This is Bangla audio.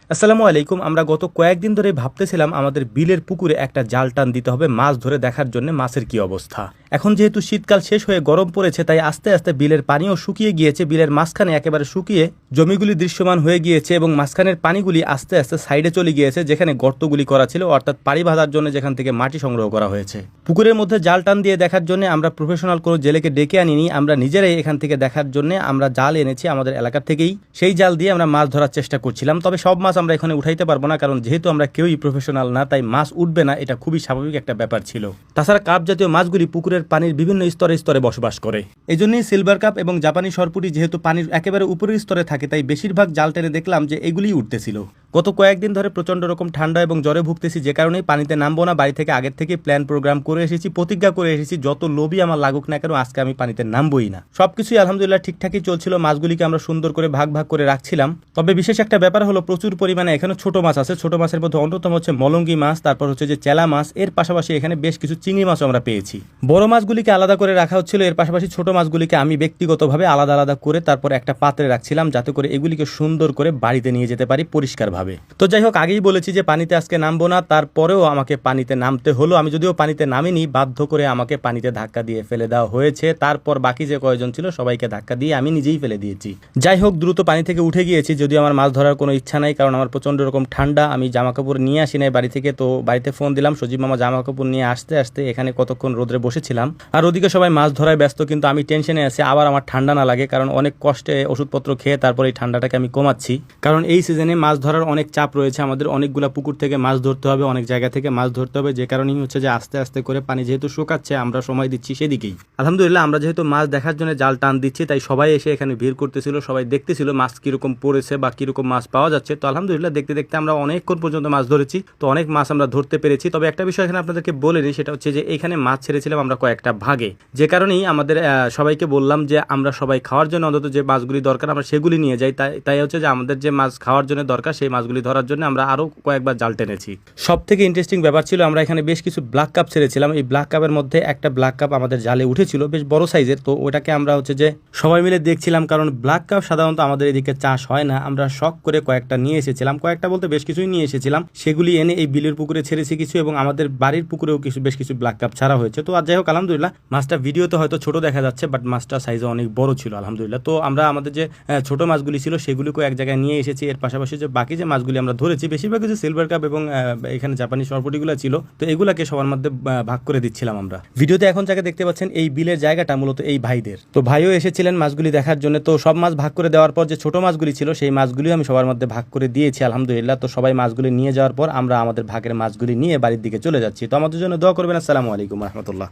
আসসালামু আলাইকুম। আমরা গত কয়েকদিন ধরে ভাবতেছিলাম আমাদের বিলের পুকুরে একটা জাল টান দিতে হবে মাছ ধরে দেখার জন্য মাছের কি অবস্থা। এখন যেহেতু শীতকাল শেষ হয়ে গরম পড়েছে, তাই আস্তে আস্তে বিলের পানিও শুকিয়ে গিয়েছে। বিলের মাঝখানে একেবারে শুকিয়ে জমিগুলি দৃশ্যমান হয়ে গিয়েছে এবং মাঝখানের পানিগুলি আস্তে আস্তে সাইডে চলে গিয়েছে, যেখানে গর্তগুলি করা ছিল, অর্থাৎ পাড়ি বাঁধার জন্য যেখান থেকে মাটি সংগ্রহ করা হয়েছে। পুকুরের মধ্যে জাল টান দিয়ে দেখার জন্য আমরা প্রফেশনাল কোনো জেলেকে ডেকে আনিনি, আমরা নিজেরাই এখান থেকে দেখার জন্য আমরা জাল এনেছি আমাদের এলাকা থেকেই। সেই জাল দিয়ে আমরা মাছ ধরার চেষ্টা করছিলাম। তবে সব মাছ আমরা এখানে উঠাইতে পারবো না, কারণ যেহেতু আমরা কেউই প্রফেশনাল না, তাই মাছ উঠবে না, এটা খুবই স্বাভাবিক একটা ব্যাপার ছিল। তাছাড়া কাপ জাতীয় মাছগুলি পুকুরের পানির বিভিন্ন স্তরে স্তরে বসবাস করে। এই জন্যই সিলভার কাপ এবং জাপানি সরপুটি যেহেতু পানির একেবারে উপরের স্তরে থাকে, তাই বেশিরভাগ জাল টেনে দেখলাম যে এগুলিই উঠতেছিল। গত কয়েকদিন ধরে প্রচন্ড রকম ঠান্ডা এবং জ্বরে ভুগতেছি, যে কারণেই পানিতে নামবো না। বাড়ি থেকে আগের থেকে প্ল্যান প্রোগ্রাম করে এসেছি, প্রতিজ্ঞা করে এসেছি, যত লোভী আমার লাগুক না কেন আজকে আমি পানিতে নামবই না। সবকিছুই আলহামদুলিল্লাহ ঠিকঠাকই চলছিল। মাছগুলিকে আমরা সুন্দর করে ভাগ ভাগ করে রাখছিলাম। তবে বিশেষ একটা ব্যাপার হলো, প্রচুর পরিমাণে এখানে ছোট মাছ আছে। ছোট মাছের মধ্যে অন্যতম হচ্ছে মলঙ্গি মাছ, তারপর হচ্ছে যে চেলা মাছ, এর পাশাপাশি এখানে বেশ কিছু চিংড়ি মাছও আমরা পেয়েছি। বড় মাছগুলিকে আলাদা করে রাখা হচ্ছিল, এর পাশাপাশি ছোট মাছগুলিকে আমি ব্যক্তিগতভাবে আলাদা আলাদা করে তারপর একটা পাত্রে রাখছিলাম, যাতে করে এগুলিকে সুন্দর করে বাড়িতে নিয়ে যেতে পারি পরিষ্কারভাবে। তো যাই হোক, আগেই বলেছি যে পানিতে আজকে নামবো না, তারপরেও আমাকে পানিতে নামতে হলো। আমি যদিও পানিতে নামিনি, বাধ্য করে আমাকে পানিতে ধাক্কা দিয়ে ফেলে দেওয়া হয়েছে। তারপর বাকি যে কয়েকজন ছিল সবাইকে ধাক্কা দিয়ে আমি নিজেই ফেলে দিয়েছি। যাই হোক, দ্রুত পানি থেকে উঠে গিয়েছি, যদিও আমার মাছ ধরার কোনো ইচ্ছা নাই, কারণ আমার প্রচন্ড রকম ঠান্ডা। আমি জামা কাপড় নিয়ে আসি নাই বাড়ি থেকে, তো বাড়িতে ফোন দিলাম, সজীব মামা জামা কাপড় নিয়ে আসতে আসতে এখানে কতক্ষণ রোদ্রে বসেছিলাম। আর ওদিকে সবাই মাছ ধরায় ব্যস্ত, কিন্তু আমি টেনশনে আছি আবার আমার ঠান্ডা না লাগে, কারণ অনেক কষ্টে ওষুধপত্র খেয়ে তারপর এই ঠান্ডাটাকে আমি কমাচ্ছি। কারণ এই সিজনে মাছ ধরার অনেক চাপ রয়েছে, আমাদের অনেকগুলা পুকুর থেকে মাছ ধরতে হবে, অনেক জায়গা থেকে মাছ ধরতে হবে, যে কারণেই হচ্ছে যে আস্তে আস্তে করে পানি যেহেতু শুকাচ্ছে আমরা সময় দিচ্ছি সেদিকেই। আলহামদুলিল্লাহ, আমরা যেহেতু মাছ দেখার জন্য জাল টান দিচ্ছি, তাই সবাই এসে এখানে ভিড় করতেছিল, সবাই দেখতেছিল মাছ কিরকম পড়েছে বা কিরকম মাছ পাওয়া যাচ্ছে। তো আলহামদুলিল্লাহ, দেখতে দেখতে আমরা অনেকক্ষণ পর্যন্ত মাছ ধরেছি, তো অনেক মাছ আমরা ধরতে পেরেছি। তবে একটা বিষয় এখানে আপনাদেরকে বলে নিই, সেটা হচ্ছে যে এখানে মাছ ছেড়েছিলাম আমরা কয়েকটা ভাগে, যে কারণেই আমাদের সবাইকে বললাম যে আমরা সবাই খাওয়ার জন্য অন্তত যে মাছগুলি দরকার আমরা সেগুলি নিয়ে যাই। তাই হচ্ছে যে আমাদের যে মাছ খাওয়ার জন্য দরকার সেই মাছগুলি ধরার জন্য আমরা আরও কয়েকবার জাল টেনেছি। সব থেকে ইন্টারেস্টিং ব্যাপার ছিল, আমরা এখানে বেশ কিছু ব্ল্যাক কাপ ছেড়েছিলাম। এই ব্ল্যাক কাপের মধ্যে একটা ব্ল্যাক কাপ আমাদের জালে উঠেছিল, বেশ বড় সাইজের। তো ওটাকে আমরা হচ্ছে যে সবাই মিলে দেখছিলাম, কারণ ব্ল্যাক কাপ সাধারণত আমাদের এদিকে চাষ হয় না। আমরা শখ করে কয়েকটা নিয়ে এসেছিলাম, কয়েকটা বলতে বেশ কিছুই নিয়ে এসেছিলাম। সেগুলি এনে এই বিলের পুকুরে ছেড়েছি কিছু, এবং আমাদের বাড়ির পুকুরেও বেশ কিছু ব্ল্যাক কাপ ছাড়া হয়েছে। তো আর যাই হোক, আলহামদুলিল্লাহ, মাছটা ভিডিওতে হয়তো ছোট দেখা যাচ্ছে, বাট মাছটা সাইজে অনেক বড় ছিল আলহামদুলিল্লাহ। তো আমরা আমাদের যে ছোট মাছগুলি ছিল সেগুলিকেও এক জায়গায় নিয়ে এসেছি। এর পাশাপাশি যে বাকি যে মাছগুলি আমরা ধরেছি, বেশিরভাগ যে সিলভার কাপ এবং এখানে জাপানি সরপুটিগুলো ছিল, তো এগুলাকে সবার মধ্যে ভাগ করে দিচ্ছিলাম আমরা। ভিডিওতে এখন যাকে দেখতে পাচ্ছেন, এই বিলের জায়গাটা মূলত এই ভাইদের। তো ভাইও এসেছিলেন মাছগুলি দেখার জন্য। তো সব মাছ ভাগ করে দেওয়ার পর যে ছোট মাছগুলি ছিল সেই মাছগুলিও আমি সবার মধ্যে ভাগ করে দিয়েছি আলহামদুলিল্লাহ। তো সবাই মাছগুলি নিয়ে যাওয়ার পর আমরা আমাদের ভাগের মাছগুলি নিয়ে বাড়ির দিকে চলে যাচ্ছি। তো আমাদের জন্য দোয়া করবেন। আসসালামু আলাইকুম রহমতুল্লাহ।